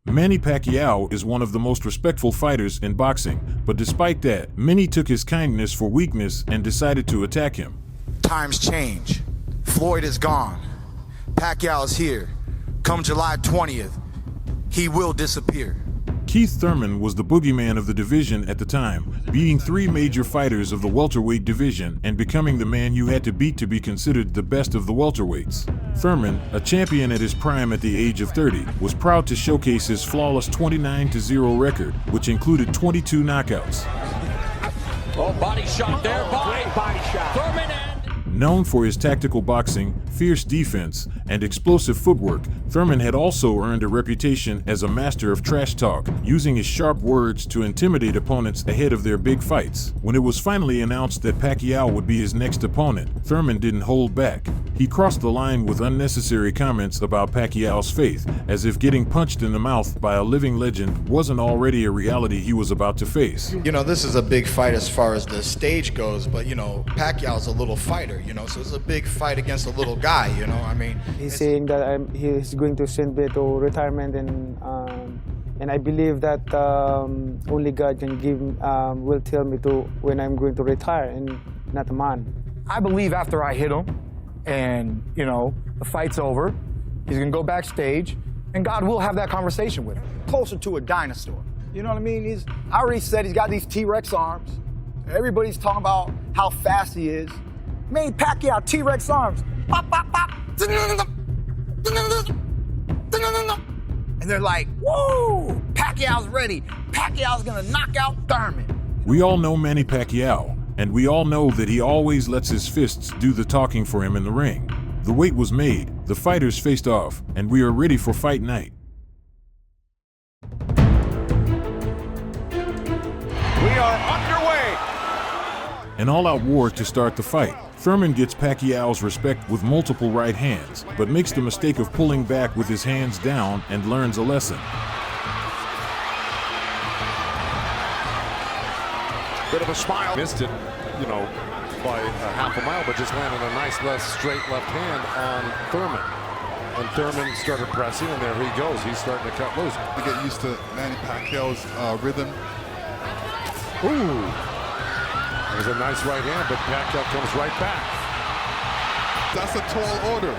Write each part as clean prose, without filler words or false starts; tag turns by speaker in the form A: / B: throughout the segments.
A: Manny Pacquiao is one of the most respectful fighters in boxing, but despite that, many took his kindness for weakness and decided to attack him.
B: Times change. Floyd is gone. Pacquiao is here. Come July 20th, he will disappear.
A: Keith Thurman was the boogeyman of the division at the time, beating 3 major fighters of the welterweight division and becoming the man you had to beat to be considered the best of the welterweights. Thurman, a champion at his prime at the age of 30, was proud to showcase his flawless 29-0 record, which included 22 knockouts.
C: Oh, body shot there, body shot. Thurman and...
A: Known for his tactical boxing, fierce defense, and explosive footwork, Thurman had also earned a reputation as a master of trash talk, using his sharp words to intimidate opponents ahead of their big fights. When it was finally announced that Pacquiao would be his next opponent, Thurman didn't hold back. He crossed the line with unnecessary comments about Pacquiao's faith, as if getting punched in the mouth by a living legend wasn't already a reality he was about to face.
B: You know, this is a big fight as far as the stage goes, but you know, Pacquiao's a little fighter, you know, so it's a big fight against a little guy, you know, I mean.
D: He's saying that he's going to send me to retirement, and I believe that only God can will tell me to when I'm going to retire, and not a man.
E: I believe after I hit him, and you know, the fight's over, he's gonna go backstage, and God will have that conversation with him. Closer to a dinosaur. You know what I mean? I already said he's got these T-Rex arms. Everybody's talking about how fast he is. Manny Pacquiao, T-Rex arms. Pop, pop, pop. And they're like, whoa, Pacquiao's ready. Pacquiao's gonna knock out Thurman.
A: We all know Manny Pacquiao, and we all know that he always lets his fists do the talking for him in the ring. The weight was made, the fighters faced off, and we are ready for fight night.
C: We are underway.
A: An all-out war to start the fight. Thurman gets Pacquiao's respect with multiple right hands, but makes the mistake of pulling back with his hands down and learns a lesson.
C: Bit of a smile. Missed it, you know, by a half a mile, but just landed a nice straight left hand on Thurman. And Thurman started pressing, and there he goes. He's starting to cut loose.
F: To get used to Manny Pacquiao's rhythm.
C: Ooh. It was a nice right hand, but Pacquiao comes right back.
F: That's a tall order.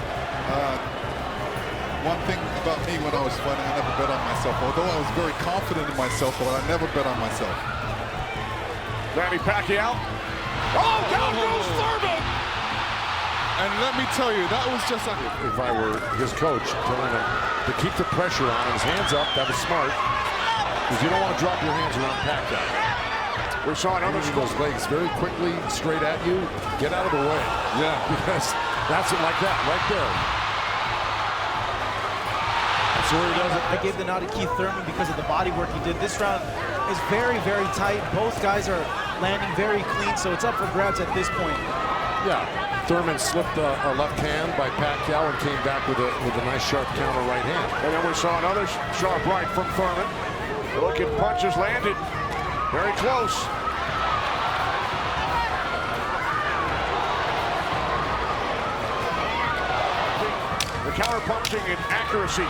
F: One thing about me when I was fighting, I never bet on myself. Although I was very confident in myself, but I never bet on myself.
C: Manny Pacquiao. Oh, down goes Thurman!
F: And let me tell you, that was just a...
C: If I were his coach, telling him to keep the pressure on his hands up, that was smart. Because you don't want to drop your hands around Pacquiao. We saw another those legs very quickly, straight at you. Get out of the way. Yeah. Because that's it like that, right there. That's where he does it.
G: I gave the nod to Keith Thurman because of the body work he did. This round is very, very tight. Both guys are landing very clean, so it's up for grabs at this point.
C: Yeah. Thurman slipped a left hand by Pacquiao and came back with a nice sharp counter right hand. And then we saw another sharp right from Thurman. Looking punches landed. Very close. The counter punching and accuracy.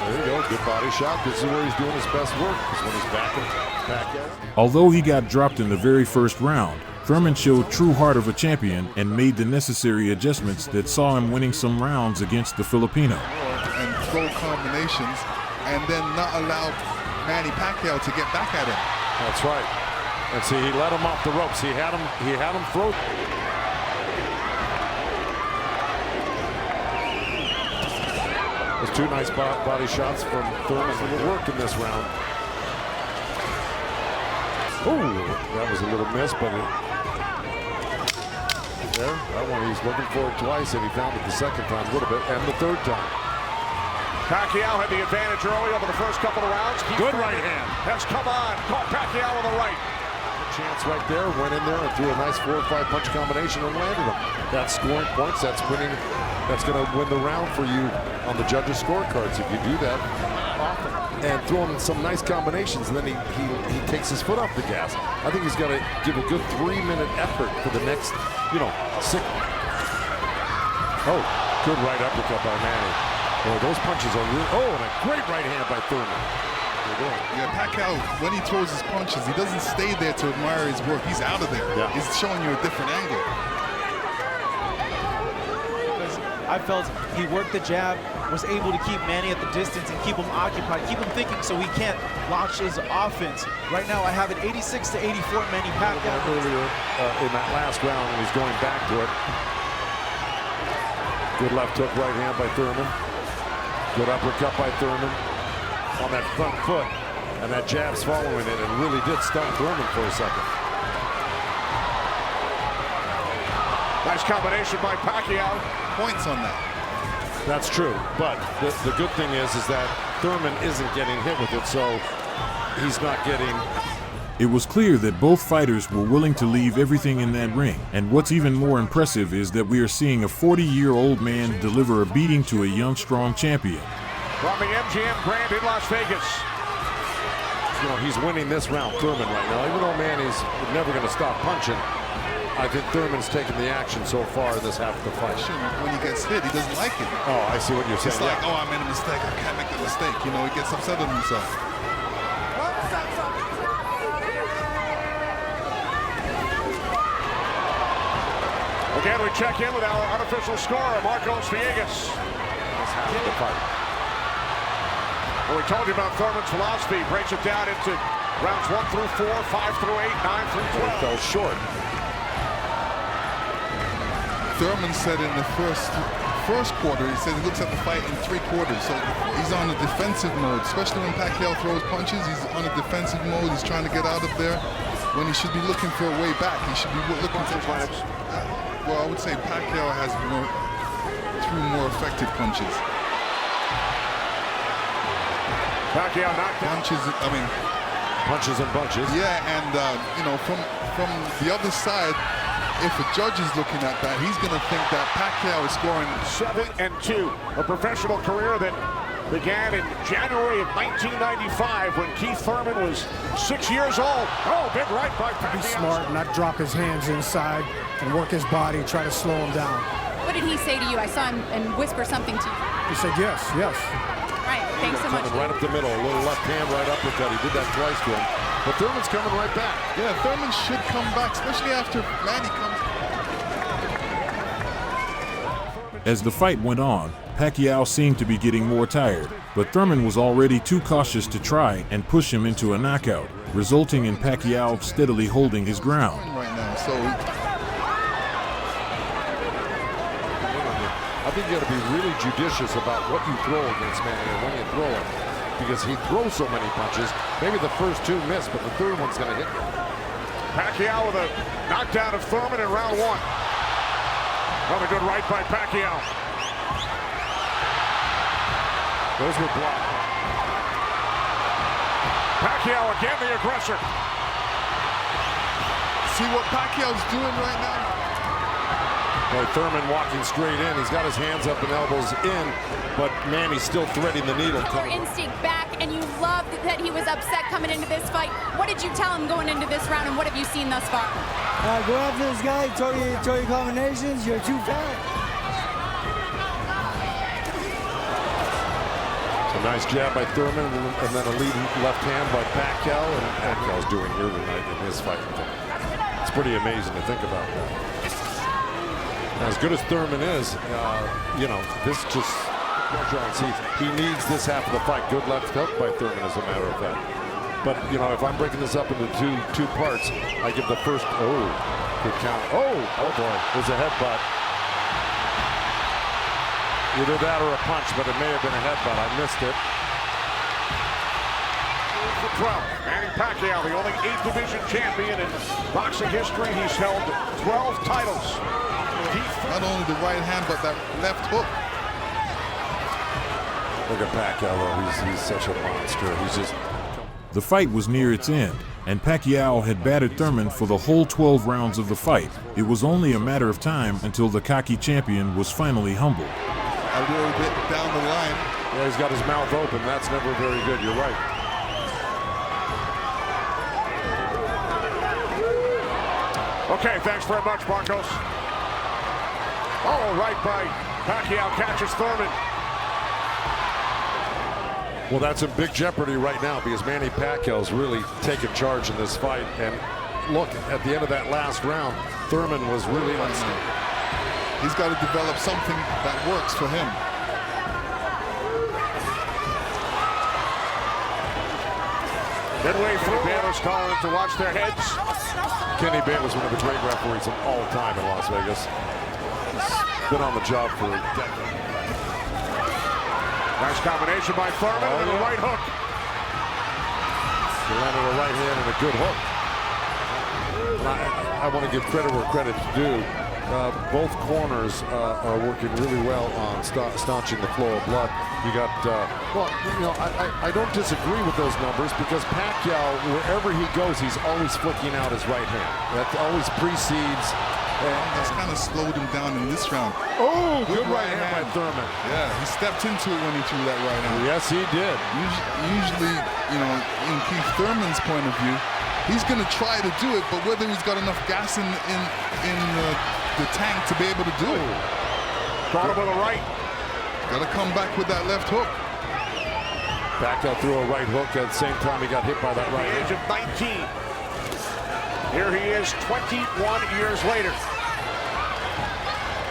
C: There you go, good body shot. This is where he's doing his best work, is when he's back at.
A: Although he got dropped in the very first round, Thurman showed true heart of a champion and made the necessary adjustments that saw him winning some rounds against the Filipino.
F: And throw combinations, and then not allow Manny Pacquiao to get back at him.
C: That's right. And see, he let him off the ropes. He had him throw. There's 2 nice body shots from Thurman. It'll work in this round. Ooh, that was a little miss, but there, that one he's looking for it twice, and he found it the second time a little bit, and the third time. Pacquiao had the advantage early over the first couple of rounds. Good right hand. Has come on. Caught Pacquiao on the right. Chance right there. Went in there and threw a nice 4 or 5 punch combination and landed them. That's scoring points. That's winning. That's going to win the round for you on the judges' scorecards if you do that often. and throwing some nice combinations, and then he takes his foot off the gas. I think he's got to give a good 3-minute effort for the next, 6. Oh, good right uppercut by Manny. Oh, those punches are real. Oh, and a great right hand by Thurman.
F: Yeah, Pacquiao, when he throws his punches, he doesn't stay there to admire his work. He's out of there.
C: Yeah.
F: He's showing you a different angle.
G: I felt he worked the jab, was able to keep Manny at the distance and keep him occupied, keep him thinking so he can't launch his offense. Right now I have it 86 to 84 Manny Pacquiao.
C: Earlier in that last round when he's going back to it. Good left hook, right hand by Thurman. Good uppercut by Thurman on that front foot. And that jab's following it and really did stun Thurman for a second.
H: Nice combination by Pacquiao.
F: Points on that.
C: That's true, but the good thing is that Thurman isn't getting hit with it, so he's not getting...
A: It was clear that both fighters were willing to leave everything in that ring, and what's even more impressive is that we are seeing a 40-year-old man deliver a beating to a young, strong champion.
H: From the MGM Grand in Las Vegas.
C: He's winning this round, Thurman, right now. Even though Manny's never going to stop punching, I think Thurman's taken the action so far in this half of the fight.
F: When he gets hit, he doesn't like it.
C: Oh, I see what you're saying.
F: It's like, oh, I made a mistake. I can't make the mistake. He gets upset with himself.
H: Again, we check in with our unofficial scorer, Marcos Villegas.
C: The fight.
H: Well, we told you about Thurman's philosophy. Breaks it down into rounds 1 through 4, 5 through 8, 9 through 12.
C: He fell short.
F: Thurman said in the first quarter, he said he looks at the fight in 3 quarters. So he's on a defensive mode, especially when Pacquiao throws punches. He's on a defensive mode. He's trying to get out of there when he should be looking for a way back. He should be looking for punches. Well, I would say Pacquiao has threw more effective punches.
H: Pacquiao knocked down.
C: Punches and bunches.
F: Yeah, and from the other side, if a judge is looking at that, he's going to think that Pacquiao is scoring
H: 7-2, a professional career that began in January of 1995 when Keith Thurman was 6 years old. Oh, big right by Pacquiao.
I: Be smart, not drop his hands inside and work his body, try to slow him down.
J: What did he say to you? I saw him and whisper something to you.
I: He said yes, yes.
J: Right, thanks so much.
C: Right up the middle, a little left hand, right uppercut. He did that twice to him. But Thurman's coming right back.
F: Yeah, Thurman should come back, especially after Manny comes.
A: As the fight went on, Pacquiao seemed to be getting more tired, but Thurman was already too cautious to try and push him into a knockout, resulting in Pacquiao steadily holding his ground.
F: Right now, so
C: I think you got to be really judicious about what you throw against Manny and when you throw it, because he throws so many punches. Maybe the first 2 miss, but the third one's going to hit you.
H: Pacquiao with a knockdown of Thurman in round 1. Another good right by Pacquiao.
C: Those were blocked.
H: Pacquiao again, the aggressor.
F: see what Pacquiao's doing right now?
C: Boy, Thurman walking straight in. He's got his hands up and elbows in, but Manny's still threading the needle.
J: Your instinct back, and you loved that he was upset coming into this fight. What did you tell him going into this round, and what have you seen thus far?
K: Go after this guy, throw your combinations, you're too fat.
C: A nice jab by Thurman, and then a leading left hand by Pacquiao, and Pacquiao's doing here tonight in his fight. It's pretty amazing to think about that. As good as Thurman is, you know, this just, he needs this half of the fight. Good left hook by Thurman, as a matter of fact. But, you know, if I'm breaking this up into two parts, I give the first, good count. Oh boy, there's a headbutt. Either that or a punch, but it may have been a headbutt. I missed it.
H: For 12, Manny Pacquiao, the only 8th division champion in boxing history. He's held 12 titles.
F: Not only the right hand, but that left hook.
C: Look at Pacquiao, though. He's such a monster. He's just...
A: The fight was near its end, and Pacquiao had battered Thurman for the whole 12 rounds of the fight. It was only a matter of time until the cocky champion was finally humbled.
F: A little bit down the line,
C: Yeah, he's got his mouth open. That's never very good. You're right.
H: Okay, thanks very much, Marcos. Oh, right by Pacquiao, catches Thurman.
C: Well, that's in big jeopardy right now because Manny Pacquiao's really taken charge in this fight. And look, at the end of that last round, Thurman was really unstable.
F: He's got to develop something that works for him.
H: Midway through, Baylor's calling to watch their heads.
C: Kenny Baylor's one of the great referees of all time in Las Vegas. He's been on the job for a decade.
H: Nice combination by Thurman and a right hook.
C: He landed a right hand and a good hook. And I want to give credit where credit's due. Both corners are working really well on staunching the flow of blood. You got, well, you know, I don't disagree with those numbers because Pacquiao, wherever he goes, he's always flicking out his right hand. That always precedes.
F: That's kind of slowed him down in this round.
C: Oh, good right hand by Thurman.
F: Yeah, he stepped into it when he threw that right hand.
C: Yes, he did.
F: Usually, you know, in Keith Thurman's point of view, he's going to try to do it, but whether he's got enough gas in the tank to be able to do it.
H: Caught him with a right.
F: Got to come back with that left hook.
C: Pacquiao threw a right hook at the same time he got hit by that right
H: hand. At the age of 19. Here he is 21 years later.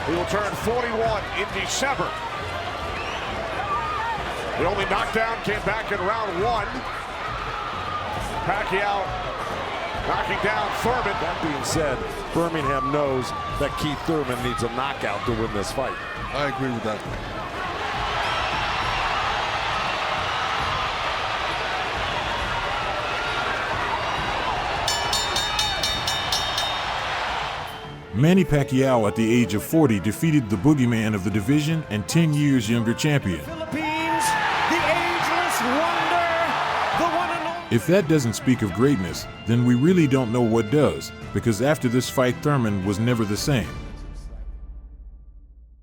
H: He will turn 41 in December. The only knockdown came back in round 1. Pacquiao knocking down Thurman.
C: That being said, Birmingham knows that Keith Thurman needs a knockout to win this fight.
F: I agree with that.
A: Manny Pacquiao at the age of 40 defeated the boogeyman of the division and 10 years younger champion.
L: Philippines, the ageless wonder, the one and only.
A: If that doesn't speak of greatness, then we really don't know what does, because after this fight Thurman was never the same.